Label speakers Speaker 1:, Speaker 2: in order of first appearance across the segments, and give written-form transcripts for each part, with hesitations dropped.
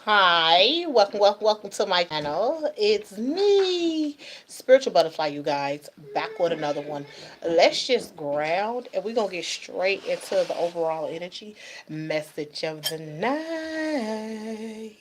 Speaker 1: Hi, welcome to my channel. It's me, Spiritual Butterfly, you guys, back with another one. Let's just ground and we're gonna get straight into the overall energy message of the night.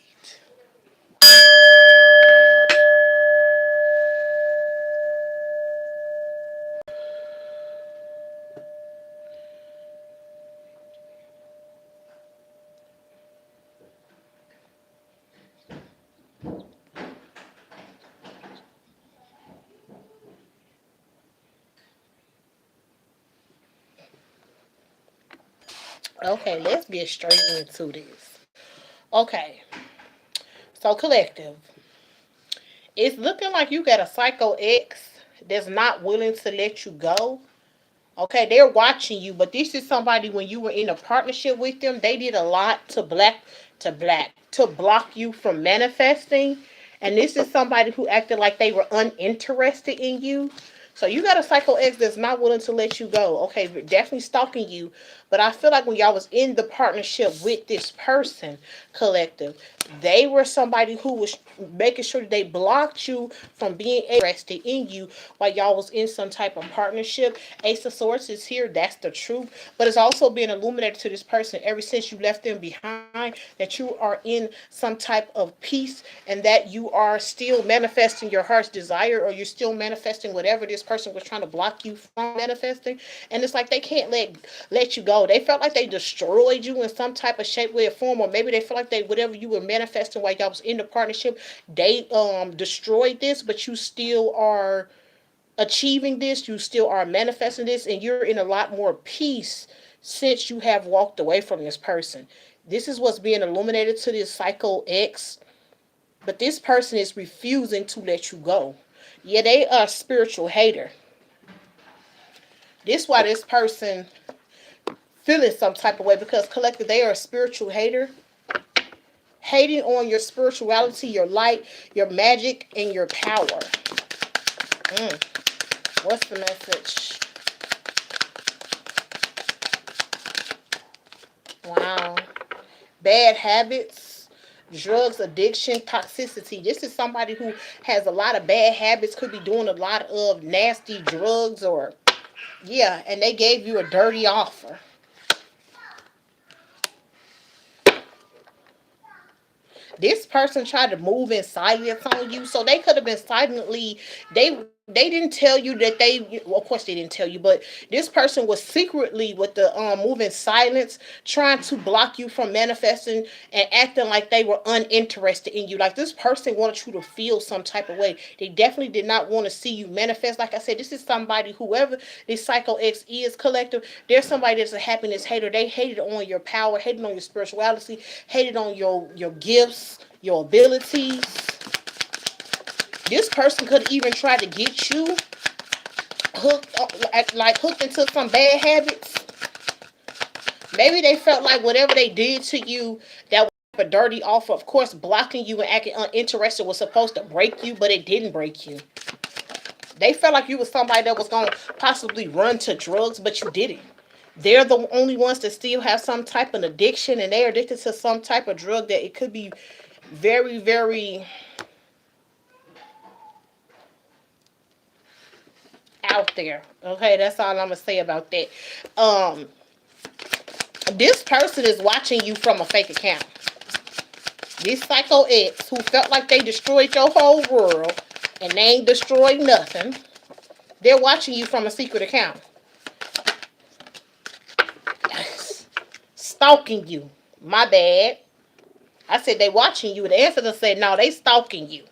Speaker 1: Okay, let's get straight into this. Okay, so collective. It's looking like you got a psycho ex that's not willing to let you go. Okay, they're watching you, but this is somebody when you were in a partnership with them, they did a lot to block you from manifesting. And this is somebody who acted like they were uninterested in you. So you got a psycho ex that's not willing to let you go. Okay, definitely stalking you. But I feel like when y'all was in the partnership with this person, collective, they were somebody who was making sure that they blocked you from being interested in you while y'all was in some type of partnership. Ace of Swords is here. That's the truth. But it's also been illuminated to this person ever since you left them behind that you are in some type of peace and that you are still manifesting your heart's desire, or you're still manifesting whatever this person was trying to block you from manifesting. And it's like they can't let you go. They felt like they destroyed you in some type of shape, way, or form, or maybe they feel like they whatever you were manifesting while y'all was in the partnership, they destroyed this, but you still are achieving this, you still are manifesting this, and you're in a lot more peace since you have walked away from this person. This is what's being illuminated to this cycle X, but this person is refusing to let you go. Yeah, they are a spiritual hater. This is why this person feeling some type of way, because collective, they are a spiritual hater, hating on your spirituality, your light, your magic, and your power. What's the message? Wow. Bad habits, drugs, addiction, toxicity. This is somebody who has a lot of bad habits, could be doing a lot of nasty drugs, or, yeah, and they gave you a dirty offer. This person tried to move in silence on you, so they could have been silently. They didn't tell you that they. Well, of course, they didn't tell you, but this person was secretly with the move in silence, trying to block you from manifesting and acting like they were uninterested in you. Like this person wanted you to feel some type of way. They definitely did not want to see you manifest. Like I said, this is somebody, whoever this Psycho X is, collective. There's somebody that's a happiness hater. They hated on your power, hated on your spirituality, hated on your gifts, your abilities. This person could even try to get you hooked, like hooked into some bad habits. Maybe they felt like whatever they did to you, that was a dirty offer. Of course, blocking you and acting uninterested was supposed to break you, but it didn't break you. They felt like you was somebody that was going to possibly run to drugs, but you didn't. They're the only ones that still have some type of addiction, and they're addicted to some type of drug that it could be very, very out there. Okay, that's all I'm gonna say about that. Um, this person is watching you from a fake account. This Psycho X, who felt like they destroyed your whole world and they ain't destroyed nothing, they're watching you from a secret account. Stalking you. My bad. I said they watching you. The answer said no, they stalking you.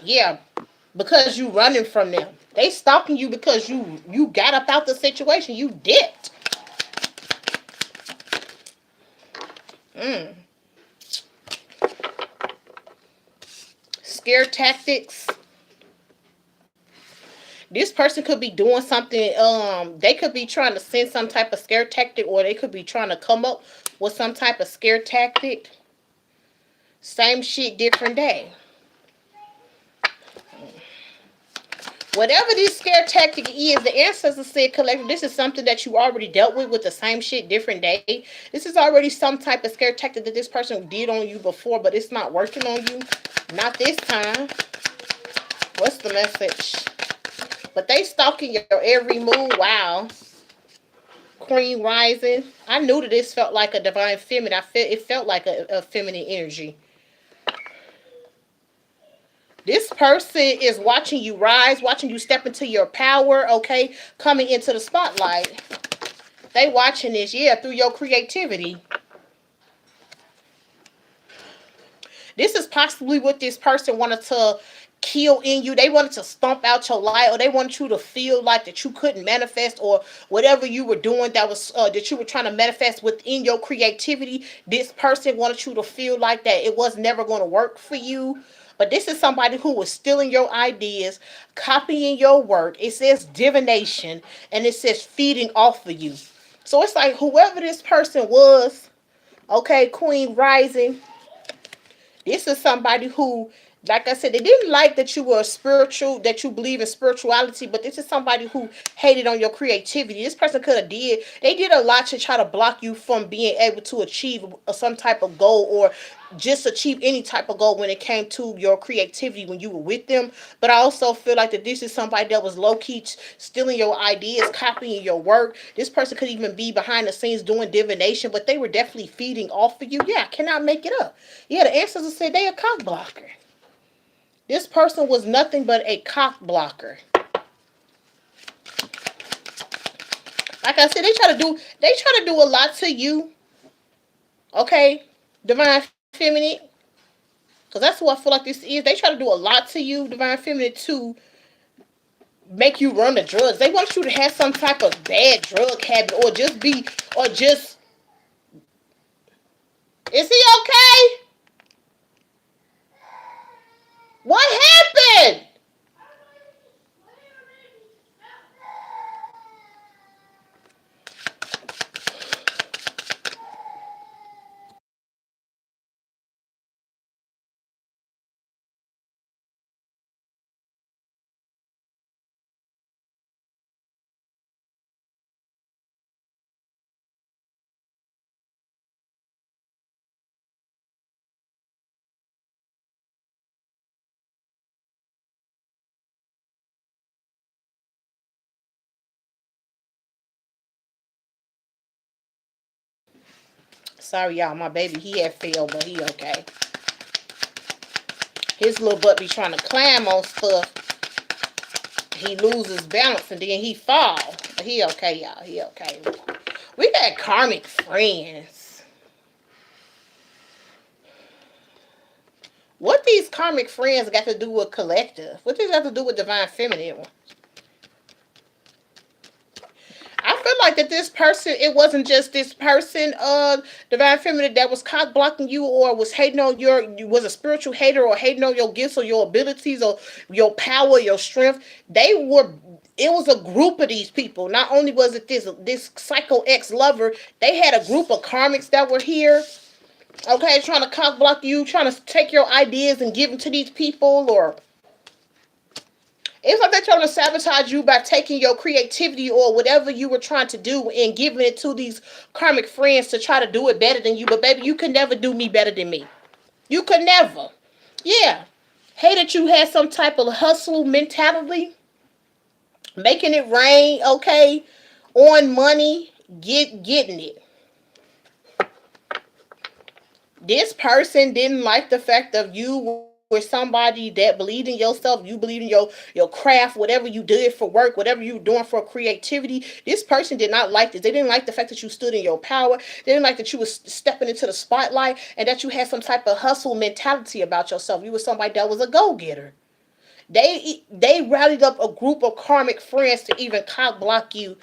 Speaker 1: Yeah, because you running from them. They stalking you because you got up out the situation. You dipped. Scare tactics. This person could be doing something. They could be trying to send some type of scare tactic, or they could be trying to come up with some type of scare tactic. Same shit, different day. Whatever this scare tactic is, the ancestors said collective, this is something that you already dealt with the same shit, different day. This is already some type of scare tactic that this person did on you before, but it's not working on you. Not this time. What's the message? But they stalking your every move. Wow. Queen rising. I knew that this felt like a divine feminine. It felt like a feminine energy. This person is watching you rise, watching you step into your power, okay? Coming into the spotlight. They watching this, yeah, through your creativity. This is possibly what this person wanted to kill in you. They wanted to stomp out your light, or they wanted you to feel like that you couldn't manifest, or whatever you were doing that was that you were trying to manifest within your creativity. This person wanted you to feel like that it was never going to work for you. But this is somebody who was stealing your ideas, copying your work. It says divination, and it says feeding off of you. So it's like whoever this person was, okay, Queen Rising, this is somebody who, like I said, they didn't like that you were spiritual, that you believe in spirituality, but this is somebody who hated on your creativity. This person could have they did a lot to try to block you from being able to achieve some type of goal, or just achieve any type of goal when it came to your creativity when you were with them. But I also feel like that this is somebody that was low-key stealing your ideas, copying your work. This person could even be behind the scenes doing divination, but they were definitely feeding off of you. Yeah, I cannot make it up. Yeah, the ancestors said they a cock blocker. This person was nothing but a cock blocker. Like I said, they try to do a lot to you. Okay? Divine Feminine. Because that's what I feel like this is. They try to do a lot to you, Divine Feminine, to make you run the drugs. They want you to have some type of bad drug habit, or just be, or just, is he okay? What happened? Sorry, y'all. My baby, he had failed, but he okay. His little butt be trying to climb on stuff. He loses balance and then he fall. But he okay, y'all. He okay. We got karmic friends. What these karmic friends got to do with collective? What does that have to do with divine feminine? I feel like that this person, it wasn't just this person, divine feminine, that was cock blocking you, or was hating on you was a spiritual hater, or hating on your gifts or your abilities or your power, your strength. It was a group of these people. Not only was it this psycho ex lover, they had a group of karmics that were here. Okay, trying to cock block you, trying to take your ideas and give them to these people, or it's like they're trying to sabotage you by taking your creativity or whatever you were trying to do and giving it to these karmic friends to try to do it better than you. But baby, you could never do me better than me. You could never. Yeah. Hey, that you had some type of hustle mentality, making it rain, okay, on money, getting it. This person didn't like the fact of you were somebody that believed in yourself, you believed in your craft, whatever you did for work, whatever you were doing for creativity. This person did not like this. They didn't like the fact that you stood in your power. They didn't like that you was stepping into the spotlight, and that you had some type of hustle mentality about yourself. You were somebody that was a go-getter. They rallied up a group of karmic friends to even cock block you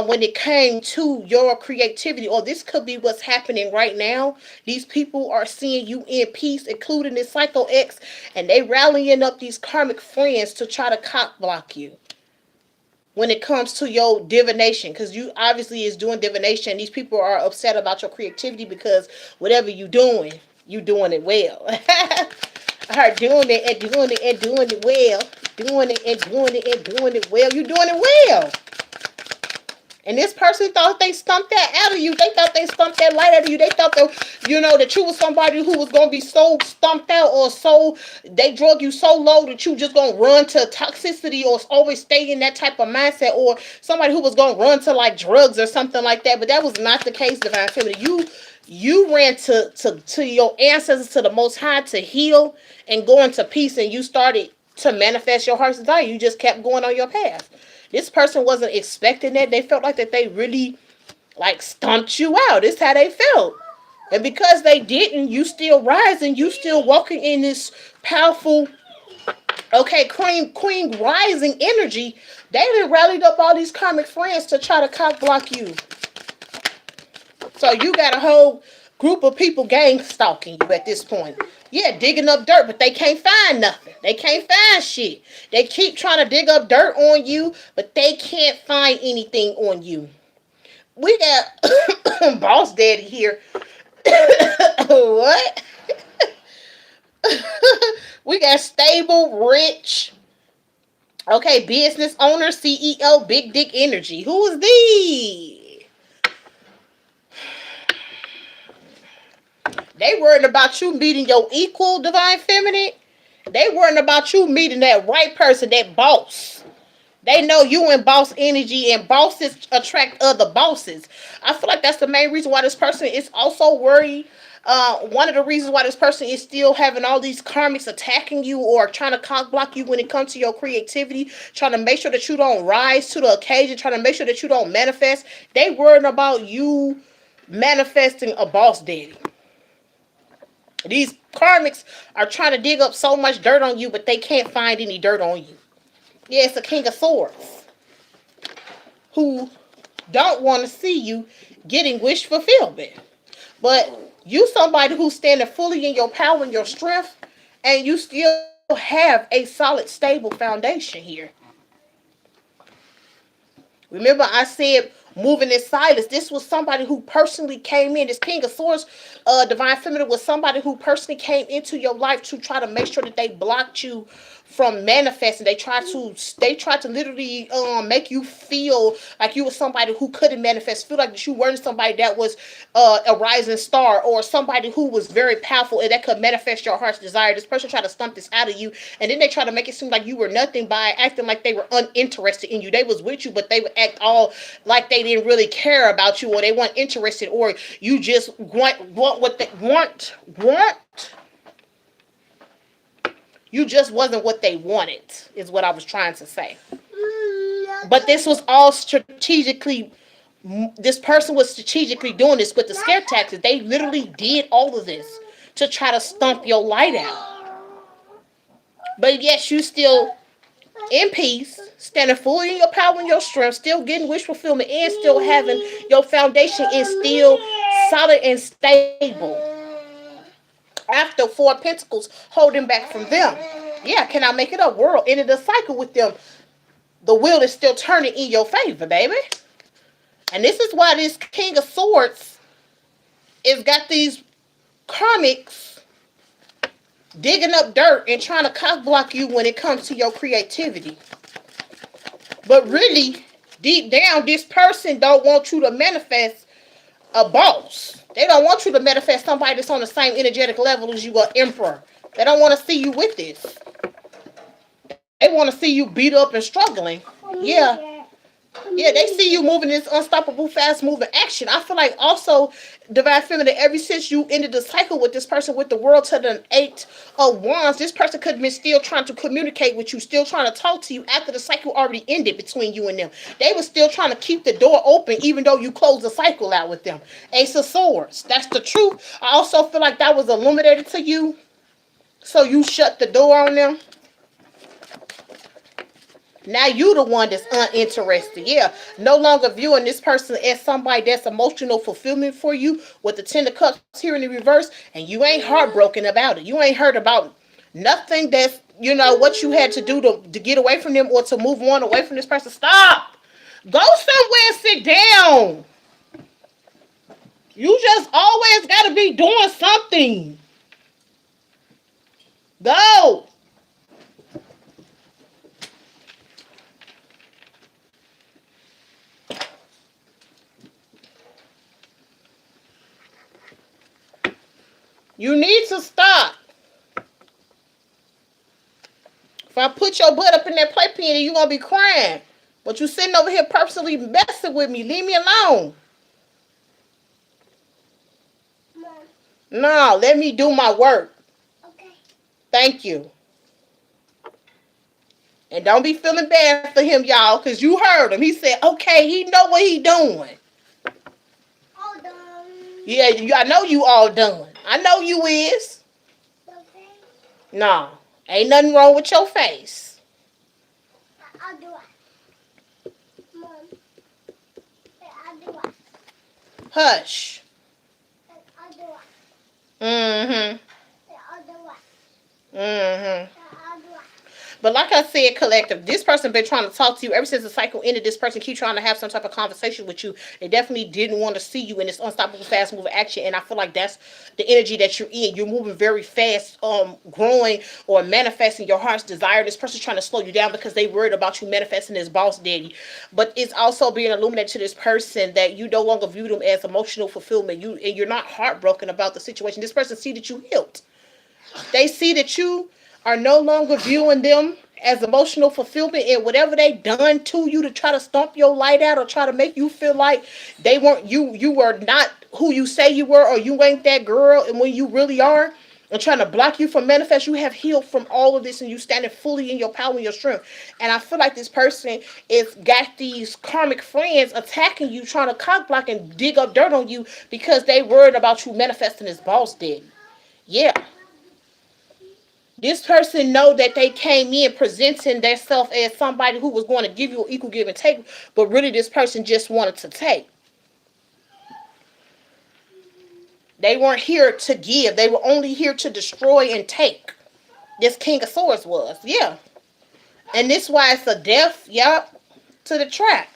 Speaker 1: when it came to your creativity. Or this could be what's happening right now. These people are seeing you in peace, including this Psycho X, and they rallying up these karmic friends to try to cock block you when it comes to your divination, because you obviously is doing divination. These people are upset about your creativity because whatever you doing it well. Her doing it and doing it and doing it well. doing it and doing it and doing it well. You're doing it well. And this person thought they stumped that out of you. They thought they stumped that light out of you. They thought that, that you was somebody who was going to be so stumped out, or so, they drug you so low that you just going to run to toxicity, or always stay in that type of mindset, or somebody who was going to run to like drugs or something like that. But that was not the case, Divine Feminine. You ran to your ancestors, to the Most High, to heal and go into peace, and you started to manifest your heart's desire. You just kept going on your path. This person wasn't expecting that. They felt like that they really like stomped you out. This is how they felt. And because they didn't, you still rising, you still walking in this powerful, queen rising energy. They done rallied up all these karmic friends to try to cock block you. So you got a whole group of people gang stalking you at this point. Yeah, digging up dirt, but they can't find nothing. They can't find shit. They keep trying to dig up dirt on you, but they can't find anything on you. We got Boss Daddy here. What? We got stable, rich, business owner, CEO, big dick energy. Who is these? They worried about you meeting your equal, Divine Feminine. They worried about you meeting that right person, that boss. They know you in boss energy, and bosses attract other bosses. I feel like that's the main reason why this person is also worried. One of the reasons why this person is still having all these karmics attacking you, or trying to cock block you when it comes to your creativity, trying to make sure that you don't rise to the occasion, trying to make sure that you don't manifest. They worried about you manifesting a boss daddy. These karmics are trying to dig up so much dirt on you, but they can't find any dirt on you. Yeah, it's a King of Swords who don't want to see you getting wish fulfillment. But you somebody who's standing fully in your power and your strength, and you still have a solid, stable foundation here. Remember I said moving in silence. This was somebody who personally came in. This King of Swords, Divine Feminine, was somebody who personally came into your life to try to make sure that they blocked you from manifesting. They tried to literally make you feel like you were somebody who couldn't manifest, feel like that you weren't somebody that was a rising star, or somebody who was very powerful and that could manifest your heart's desire. This person tried to stump this out of you, and then they tried to make it seem like you were nothing by acting like they were uninterested in you. They was with you, but they would act all like they didn't really care about you, or they weren't interested, or you just want what they want. You just wasn't what they wanted, is what I was trying to say. But this was all strategically, this person was strategically doing this with the scare tactics. They literally did all of this to try to stump your light out. But yes, you still in peace, standing fully in your power and your strength, still getting wish fulfillment, and still having your foundation is still solid and stable. After 4 Pentacles holding back from them. Yeah, can I make it a world? Ended the cycle with them. The wheel is still turning in your favor, baby. And this is why this King of Swords is got these karmics digging up dirt and trying to cock block you when it comes to your creativity. But really, deep down, this person don't want you to manifest a boss. They don't want you to manifest somebody that's on the same energetic level as you, an emperor. They don't want to see you with this. They want to see you beat up and struggling. Yeah. Yeah, they see you moving this unstoppable, fast-moving action. I feel like also, Divine Feminine, ever since you ended the cycle with this person with the world to the 8 of Wands, this person could have been still trying to communicate with you, still trying to talk to you after the cycle already ended between you and them. They were still trying to keep the door open even though you closed the cycle out with them. Ace of Swords. That's the truth. I also feel like that was illuminated to you, so you shut the door on them. Now you the one that's uninterested. Yeah, no longer viewing this person as somebody that's emotional fulfillment for you with the 10 of Cups here in the reverse, and you ain't heartbroken about it. You ain't heard about nothing that's, what you had to do to get away from them or to move on away from this person. Stop. Go somewhere and sit down. You just always got to be doing something. Go. You need to stop. If I put your butt up in that playpen, you're gonna be crying. But you sitting over here purposely messing with me. Leave me alone. No, let me do my work. Okay. Thank you. And don't be feeling bad for him, y'all, because you heard him. He said, okay, he know what he doing. All done. Yeah, I know you all done. I know you is. Okay. No, ain't nothing wrong with your face. I'll do it. Mom, I'll do it. Hush. I'll do it. Mm-hmm. I'll do it. Mm-hmm. But like I said, collective, this person been trying to talk to you ever since the cycle ended. This person keep trying to have some type of conversation with you. They definitely didn't want to see you in this unstoppable, fast moving action. And I feel like that's the energy that you're in. You're moving very fast, growing or manifesting your heart's desire. This person's trying to slow you down because they worried about you manifesting this boss daddy. But it's also being illuminated to this person that you no longer view them as emotional fulfillment. You're not heartbroken about the situation. This person see that you healed. They see that you are no longer viewing them as emotional fulfillment, and whatever they done to you to try to stomp your light out or try to make you feel like they weren't you were not who you say you were, or you ain't that girl and when you really are, and trying to block you from manifest. You have healed from all of this and you standing fully in your power and your strength. And I feel like this person is got these karmic friends attacking you, trying to cock block and dig up dirt on you because they worried about you manifesting this boss daddy. Yeah. This person know that they came in presenting themselves as somebody who was going to give you an equal give and take, but really this person just wanted to take. They weren't here to give. They were only here to destroy and take. This King of Swords was. Yeah. And this why it's a death, yup, to the trap.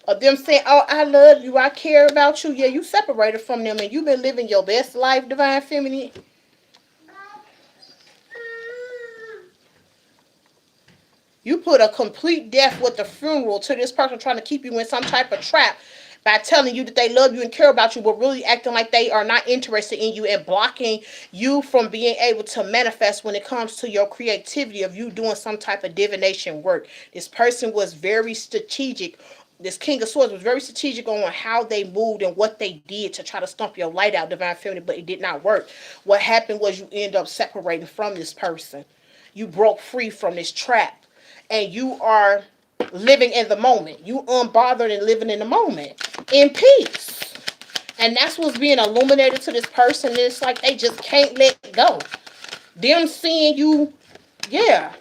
Speaker 1: Of them saying, oh, I love you, I care about you. Yeah, you separated from them and you've been living your best life, Divine Feminine. You put a complete death with the funeral to this person trying to keep you in some type of trap by telling you that they love you and care about you, but really acting like they are not interested in you and blocking you from being able to manifest when it comes to your creativity of you doing some type of divination work. This person was very strategic. This King of Swords was very strategic on how they moved and what they did to try to stomp your light out, Divine Feminine, but it did not work. What happened was you end up separating from this person. You broke free from this trap. And you are living in the moment. You unbothered and living in the moment. In peace. And that's what's being illuminated to this person. It's like they just can't let go. Them seeing you, yeah.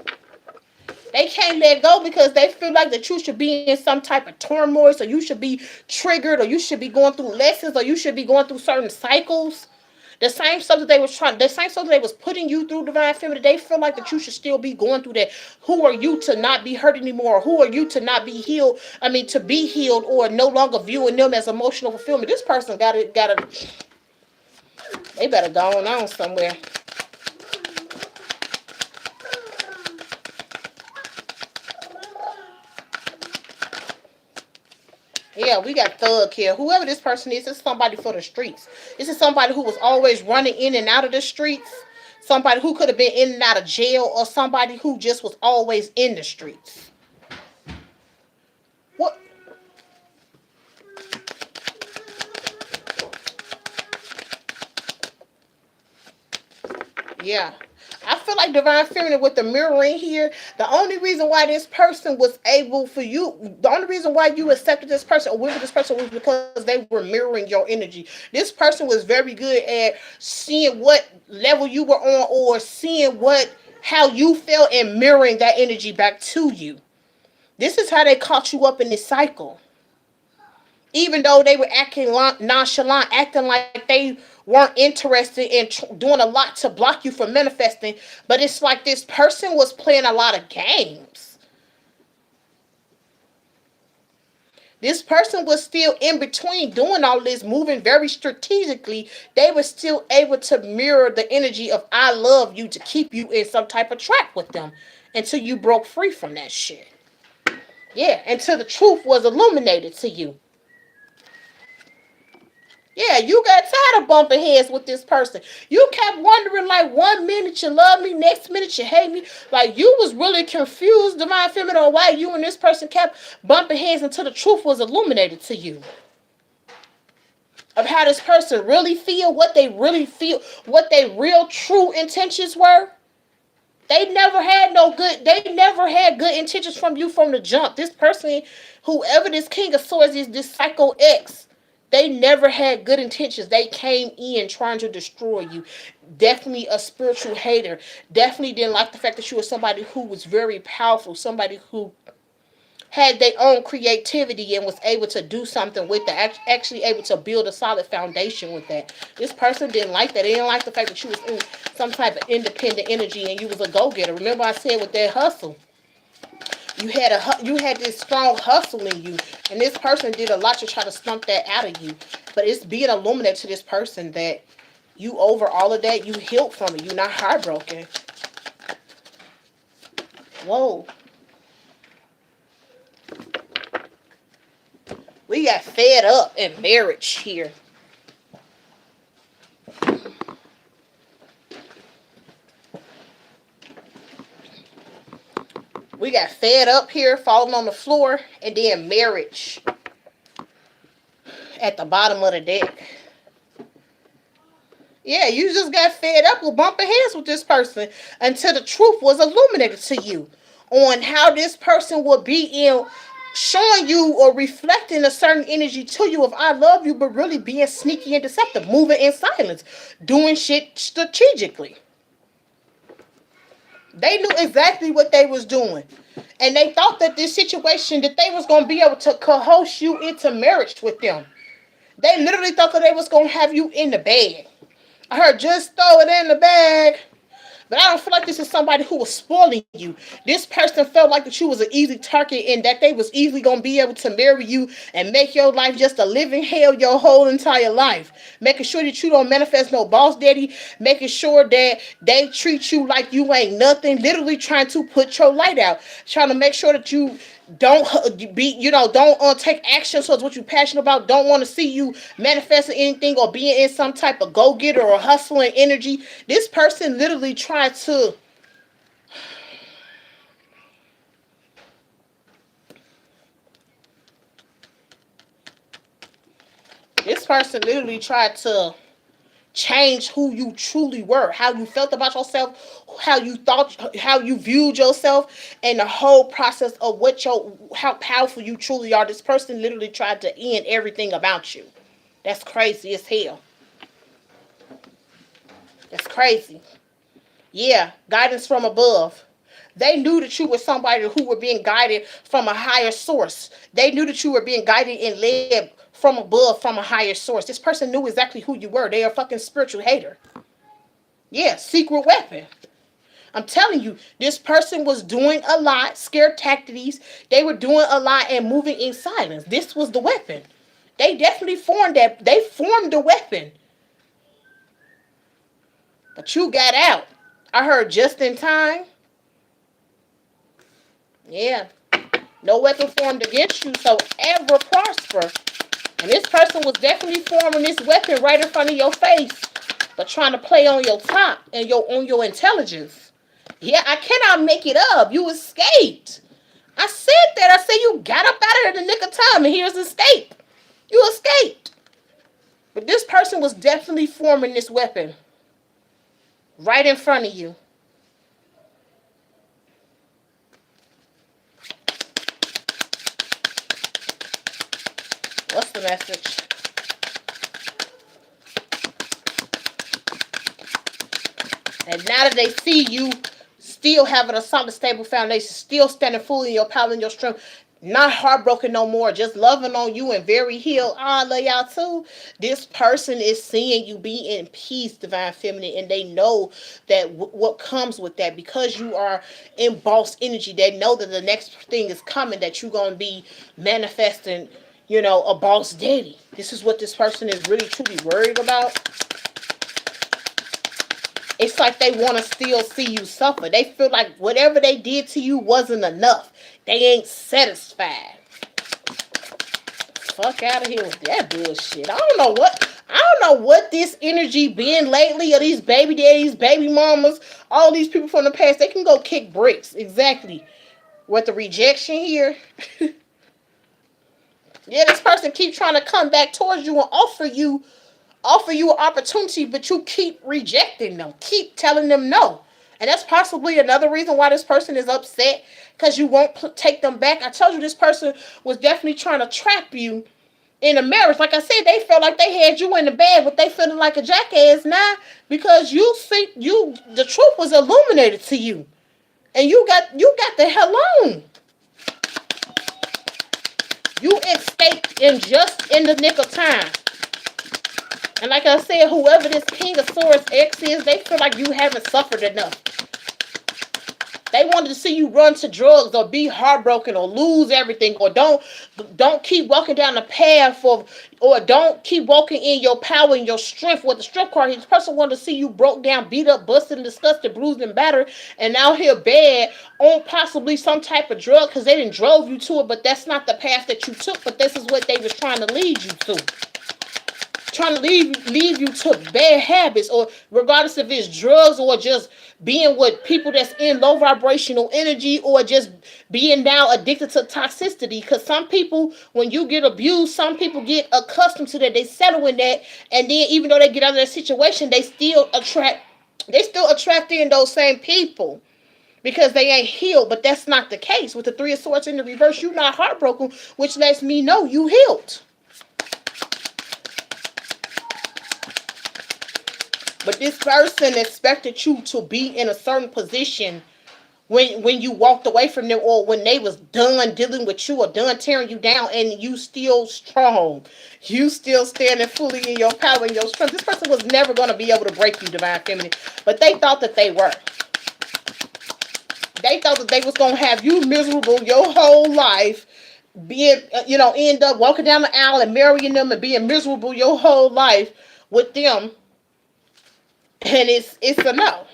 Speaker 1: They can't let go because they feel like that you should be in some type of turmoil. So you should be triggered, or you should be going through lessons, or you should be going through certain cycles. The same stuff that they was trying, the same stuff that they was putting you through, Divine Feminine, they feel like that you should still be going through that. Who are you to not be hurt anymore? Who are you to not be healed? I mean, to be healed or no longer viewing them as emotional fulfillment. This person they better go on somewhere. Yeah, we got thug here. Whoever this person is, it's somebody for the streets. This is somebody who was always running in and out of the streets. Somebody who could have been in and out of jail, or somebody who just was always in the streets. What? Yeah. I feel like Divine Feminine with the mirroring here, the only reason why this person was able for you, the only reason why you accepted this person or with this person was because they were mirroring your energy. This person was very good at seeing what level you were on, or seeing how you felt and mirroring that energy back to you. This is how they caught you up in this cycle. Even though they were acting nonchalant, acting like they weren't interested in doing a lot to block you from manifesting, but it's like this person was playing a lot of games. This person was still in between doing all this, moving very strategically. They were still able to mirror the energy of I love you to keep you in some type of trap with them until you broke free from that shit. Yeah, until the truth was illuminated to you. Yeah, you got tired of bumping heads with this person. You kept wondering, like, 1 minute you love me, next minute you hate me. Like, you was really confused, divine feminine, on why you and this person kept bumping heads until the truth was illuminated to you. Of how this person really feel, what they really feel, what their real true intentions were. They never had good intentions from you from the jump. This person, whoever this King of Swords is, this Psycho X, they never had good intentions. They came in trying to destroy you. Definitely a spiritual hater. Definitely didn't like the fact that you were somebody who was very powerful. Somebody who had their own creativity and was able to do something with that. Actually able to build a solid foundation with that. This person didn't like that. They didn't like the fact that you was in some type of independent energy and you was a go-getter. Remember I said with that hustle. You had this strong hustle in you, and this person did a lot to try to stump that out of you. But it's being illuminated to this person that you, over all of that, you healed from it. You're not heartbroken. Whoa. We got fed up in marriage here. We got fed up here, falling on the floor, and then marriage at the bottom of the deck. Yeah, you just got fed up with bumping heads with this person until the truth was illuminated to you on how this person will be in showing you or reflecting a certain energy to you of I love you, but really being sneaky and deceptive, moving in silence, doing shit strategically. They knew exactly what they was doing. And they thought that this situation, that they was going to be able to coerce you into marriage with them. They literally thought that they was going to have you in the bag. I heard just throw it in the bag. But I don't feel like this is somebody who was spoiling you. This person felt like that you was an easy target and that they was easily going to be able to marry you and make your life just a living hell your whole entire life. Making sure that you don't manifest no boss daddy. Making sure that they treat you like you ain't nothing. Literally trying to put your light out. Trying to make sure that you don't take action towards what you're passionate about. Don't want to see you manifesting anything or being in some type of go-getter or hustling energy. This person literally tried to change who you truly were, how you felt about yourself, how you thought, how you viewed yourself, and the whole process of how powerful you truly are. This person literally tried to end everything about you. That's crazy as hell. That's crazy. Yeah, guidance from above. They knew that you were somebody who were being guided from a higher source. They knew that you were being guided and led from above, from a higher source. This person knew exactly who you were. They are a fucking spiritual hater. Yeah, secret weapon. I'm telling you, this person was doing a lot, scare tactics. They were doing a lot and moving in silence. This was the weapon. They definitely formed that. They formed the weapon. But you got out. I heard just in time. Yeah. No weapon formed against you shall ever prosper. And this person was definitely forming this weapon right in front of your face, but trying to play on your top and on your intelligence. Yeah, I cannot make it up. You escaped. I said that. I said you got up out of it in the nick of time, and here's escape. You escaped. But this person was definitely forming this weapon right in front of you. What's the message? And now that they see you still having a solid, stable foundation, still standing fully in your power and your strength, not heartbroken no more, just loving on you and very healed. I love y'all too. This person is seeing you be in peace, divine feminine, and they know that what comes with that, because you are in boss energy. They know that the next thing is coming, that you're going to be manifesting, a boss daddy. This is what this person is really truly worried about. It's like they want to still see you suffer. They feel like whatever they did to you wasn't enough. They ain't satisfied. Fuck out of here with that bullshit. I don't know what. I don't know what this energy been lately, or these baby daddies, baby mamas, all these people from the past. They can go kick bricks. Exactly. What the rejection here? Yeah, this person keep trying to come back towards you and offer you an opportunity, but you keep rejecting them. Keep telling them no. And that's possibly another reason why this person is upset, because you won't take them back. I told you this person was definitely trying to trap you in a marriage. Like I said, they felt like they had you in the bed, but they feeling like a jackass now because you think the truth was illuminated to you. And you got the hell on. You escaped in the nick of time. And like I said, whoever this King of Swords X is, they feel like you haven't suffered enough. They wanted to see you run to drugs or be heartbroken or lose everything, or don't keep walking down the path of, or don't keep walking in your power and your strength. With the strength card, this person wanted to see you broke down, beat up, busted, disgusted, bruised, and battered, and out here bad on possibly some type of drug because they didn't drove you to it, but that's not the path that you took. But this is what they was trying to lead you to. Trying to leave you to bad habits, or regardless if it's drugs or just being with people that's in low vibrational energy, or just being now addicted to toxicity. Because some people, when you get abused, some people get accustomed to that, they settle in that, and then even though they get out of that situation, they still attract in those same people because they ain't healed. But that's not the case. With the Three of Swords in the reverse, you're not heartbroken, which lets me know you healed. But this person expected you to be in a certain position when you walked away from them, or when they was done dealing with you or done tearing you down, and you still strong. You still standing fully in your power and your strength. This person was never going to be able to break you, Divine Feminine. But they thought that they were. They thought that they was going to have you miserable your whole life, being, end up walking down the aisle and marrying them and being miserable your whole life with them. And it's a no.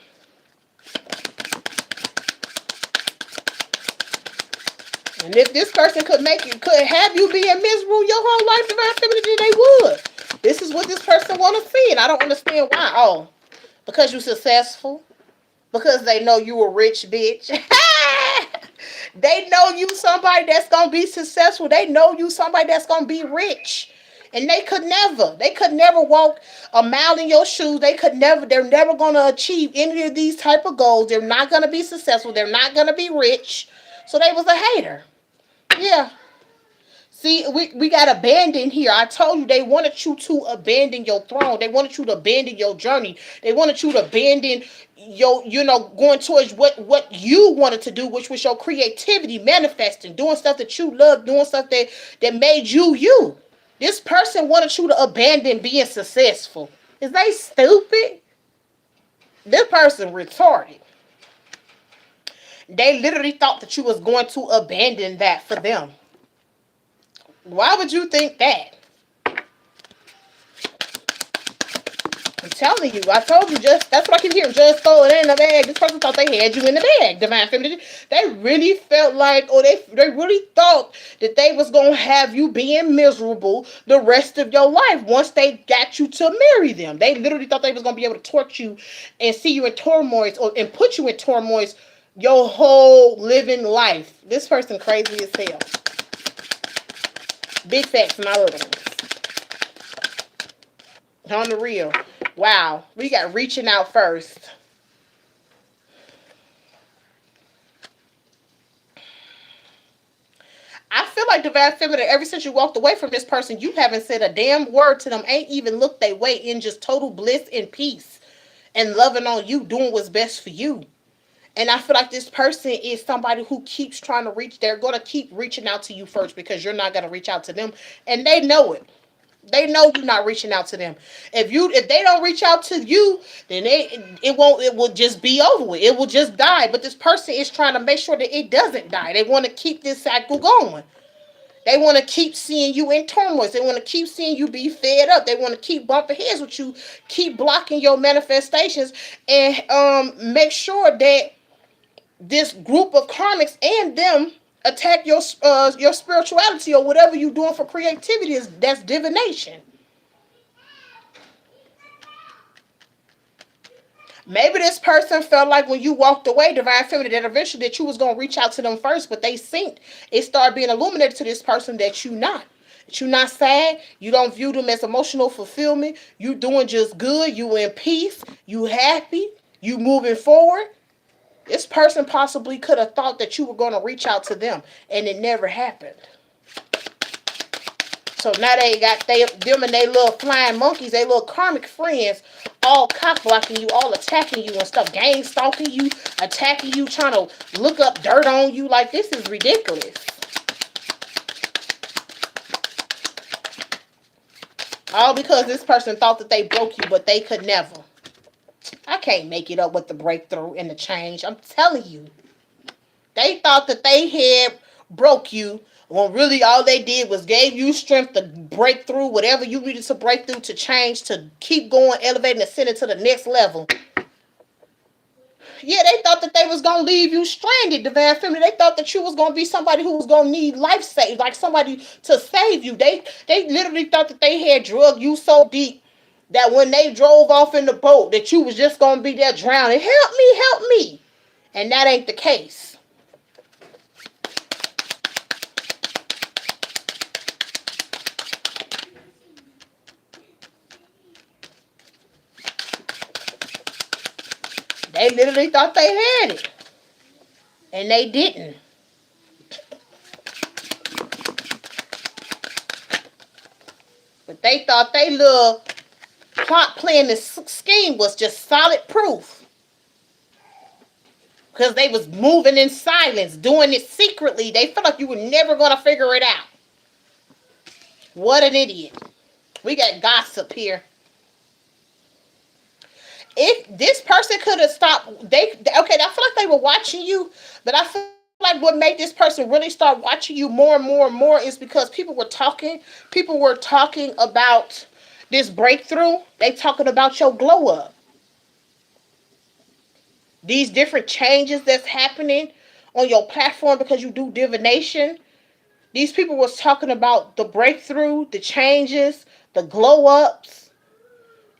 Speaker 1: And if this person could have you being miserable your whole life, Divine Feminine, they would. This is what this person want to see, and I don't understand why. Oh, because you're successful? Because they know you a rich bitch? They know you somebody that's going to be successful. They know you somebody that's going to be rich. And they could never walk a mile in your shoes. They're never going to achieve any of these type of goals. They're not going to be successful. They're not going to be rich. So they was a hater. Yeah. See, we got abandoned here. I told you they wanted you to abandon your throne. They wanted you to abandon your journey. They wanted you to abandon going towards what you wanted to do, which was your creativity, manifesting, doing stuff that you love, doing stuff that made you you. This person wanted you to abandon being successful. Is they stupid? This person retarded. They literally thought that you was going to abandon that for them. Why would you think that? I'm telling you, I told you, that's what I keep hearing. Just throw it in the bag. This person thought they had you in the bag, Divine Feminine. They really felt like, or they really thought that they was going to have you being miserable the rest of your life once they got you to marry them. They literally thought they was going to be able to torture you and see you in turmoil, and put you in turmoil your whole living life. This person crazy as hell. Big facts, my little ones. On the real. Wow. We got reaching out first. I feel like, Divine Feminine, ever since you walked away from this person, you haven't said a damn word to them. Ain't even looked their way, in just total bliss and peace. And loving on you, doing what's best for you. And I feel like this person is somebody who keeps trying to reach. They're going to keep reaching out to you first, because you're not going to reach out to them. And they know it. They know you're not reaching out to them. If they don't reach out to you, then it will just be over with. It will just die. But this person is trying to make sure that it doesn't die. They want to keep this cycle going. They want to keep seeing you in turmoil. They want to keep seeing you be fed up. They want to keep bumping heads with you, keep blocking your manifestations, and make sure that this group of karmics and them attack your spirituality, or whatever you're doing for creativity. That's divination. Maybe this person felt like when you walked away, divine feminine, that eventually that you was gonna reach out to them first, but they seen it started being illuminated to this person that you not. That you not sad. You don't view them as emotional fulfillment. You doing just good. You in peace. You happy. You moving forward. This person possibly could have thought that you were gonna reach out to them, and it never happened. So now they got them and they little flying monkeys, they little karmic friends, all cock blocking you, all attacking you and stuff, gang stalking you, attacking you, trying to look up dirt on you. Like, this is ridiculous. All because this person thought that they broke you, but they could never. I can't make it up with the breakthrough and the change. I'm telling you. They thought that they had broke you when really all they did was gave you strength to break through whatever you needed to break through, to change, to keep going, elevating, and send it to the next level. Yeah, they thought that they was going to leave you stranded, divine feminine. They thought that you was going to be somebody who was going to need life saved, like somebody to save you. They literally thought that they had drugged you so deep that when they drove off in the boat that you was just going to be there drowning. Help me, help me. And that ain't the case. They literally thought they had it. And they didn't. But they thought they little plot plan, this scheme was just solid proof. Because they was moving in silence, doing it secretly. They felt like you were never going to figure it out. What an idiot. We got gossip here. If this person could have stopped, okay, I feel like they were watching you, but I feel like what made this person really start watching you more and more and more is because people were talking about this breakthrough. They talking about your glow up. These different changes that's happening on your platform because you do divination. These people was talking about the breakthrough, the changes, the glow ups.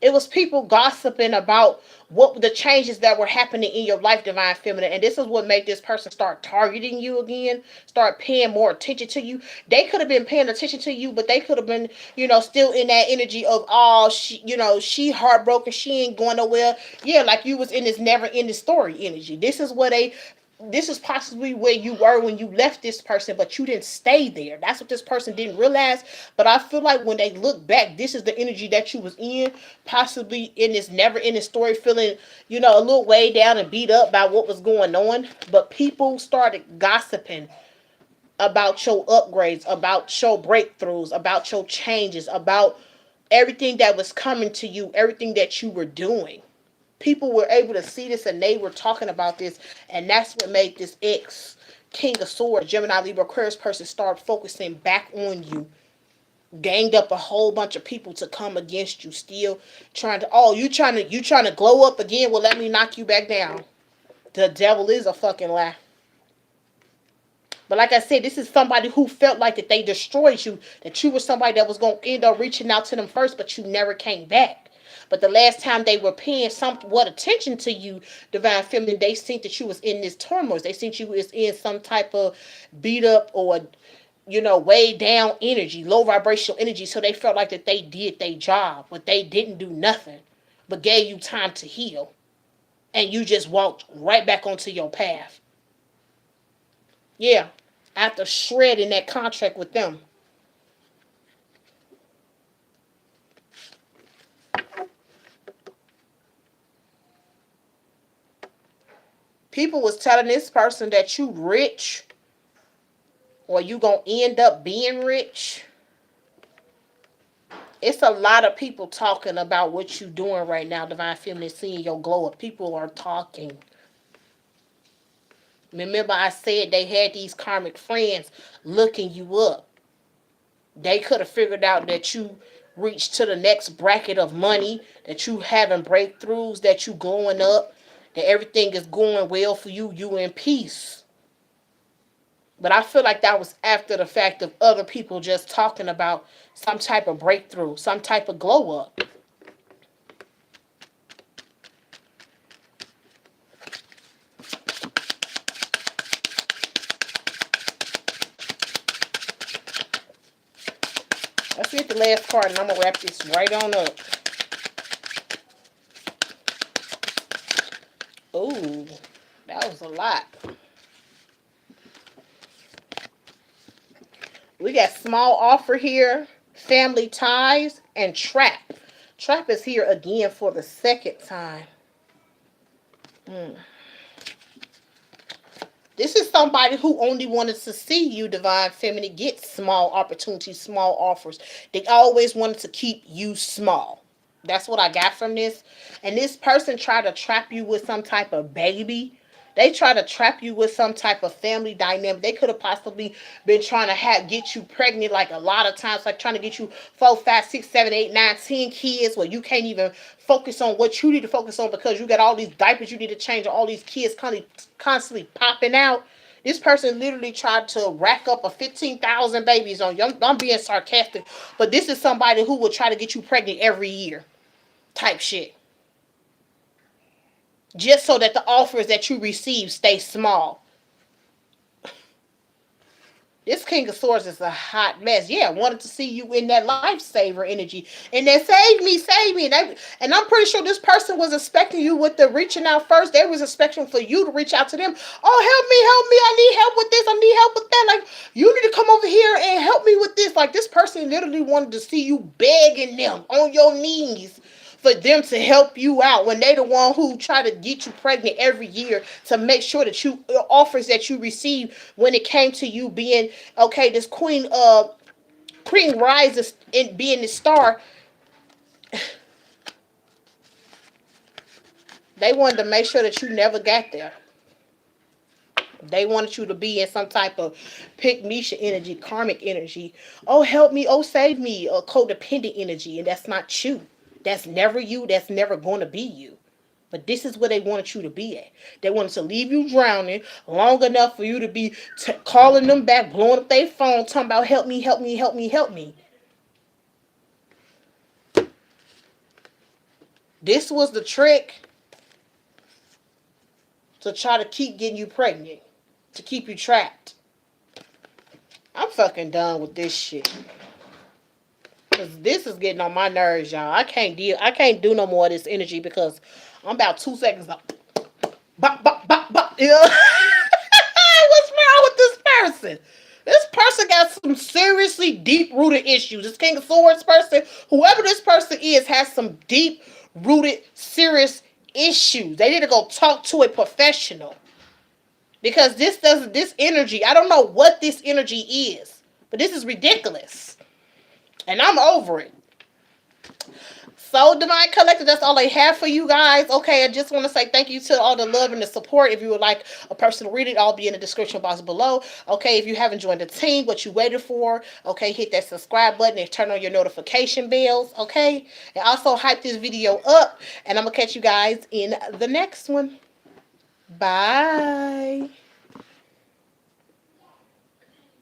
Speaker 1: It was people gossiping about what the changes that were happening in your life, divine feminine. And this is what made this person start targeting you again, start paying more attention to you. They could have been paying attention to you, but they could have been, still in that energy of, oh, she heartbroken, she ain't going nowhere. Yeah, like you was in this never ending story energy. This is possibly where you were when you left this person, but you didn't stay there. That's what this person didn't realize. But I feel like when they look back, this is the energy that you was in, possibly in this never-ending story, feeling, a little way down and beat up by what was going on. But people started gossiping about your upgrades, about your breakthroughs, about your changes, about everything that was coming to you, everything that you were doing. People were able to see this and they were talking about this, and that's what made this ex King of Swords, Gemini, Libra, Aquarius person start focusing back on you. Ganged up a whole bunch of people to come against you, still trying to, you trying to glow up again? Well, let me knock you back down. The devil is a fucking lie. But like I said, this is somebody who felt like that they destroyed you, that you were somebody that was going to end up reaching out to them first, but you never came back. But the last time they were paying somewhat attention to you, divine feminine, they think that you was in this turmoil. They think you was in some type of beat up or, way down energy, low vibrational energy. So they felt like that they did their job, but they didn't do nothing, but gave you time to heal. And you just walked right back onto your path. Yeah, after shredding that contract with them. People was telling this person that you rich or you gonna end up being rich. It's a lot of people talking about what you doing right now, divine feminine, seeing your glow up. People are talking. Remember I said they had these karmic friends looking you up. They could have figured out that you reached to the next bracket of money, that you having breakthroughs, that you going up, that everything is going well for you, you in peace. But I feel like that was after the fact of other people just talking about some type of breakthrough, some type of glow up. get the last card and I'm going to wrap this right on up. Ooh, that was a lot. We got small offer here, family ties, and trap. Trap is here again for the second time. This is somebody who only wanted to see you, Divine Feminine, get small opportunities, small offers. They always wanted to keep you small. That's what I got from this. And this person tried to trap you with some type of baby. They try to trap you with some type of family dynamic. They could have possibly been trying to get you pregnant like a lot of times, like trying to get you 4, 5, 6, 7, 8, 9, 10 kids where you can't even focus on what you need to focus on because you got all these diapers you need to change, all these kids constantly popping out. This person literally tried to rack up a 15,000 babies on you. I'm being sarcastic, but this is somebody who will try to get you pregnant every year type shit. Just so that the offers that you receive stay small. This King of Swords is a hot mess. Yeah, I wanted to see you in that lifesaver energy. And then save me, save me. And I'm pretty sure this person was expecting you with the reaching out first. They was expecting for you to reach out to them. Oh, help me. I need help with this. I need help with that. Like, you need to come over here and help me with this. Like, this person literally wanted to see you begging them on your knees for them to help you out when they the one who try to get you pregnant every year to make sure that you offers that you receive when it came to you being okay. This queen rises in being the star. They wanted to make sure that you never got there. They wanted you to be in some type of Pygmisha energy, karmic energy. Oh, help me. Oh, save me. A codependent energy. And that's not you. That's never you. That's never going to be you. But this is where they wanted you to be at. They wanted to leave you drowning long enough for you to be calling them back, blowing up their phone, talking about help me, help me, help me, help me. This was the trick to try to keep getting you pregnant. To keep you trapped. I'm fucking done with this shit. Cause this is getting on my nerves, y'all. I can't do no more of this energy because I'm about 2 seconds up. Bop, bop, bop, bop. Yeah. What's wrong with this person? This person got some seriously deep-rooted issues. This King of Swords person, whoever this person is, has some deep-rooted, serious issues. They need to go talk to a professional. Because this energy, I don't know what this energy is, but this is ridiculous. And I'm over it. So, Divine Collective, that's all I have for you guys. Okay, I just want to say thank you to all the love and the support. If you would like a personal reading, I'll be in the description box below. Okay, if you haven't joined the team, what you waited for, okay, hit that subscribe button and turn on your notification bells, okay? And also hype this video up. And I'm going to catch you guys in the next one. Bye.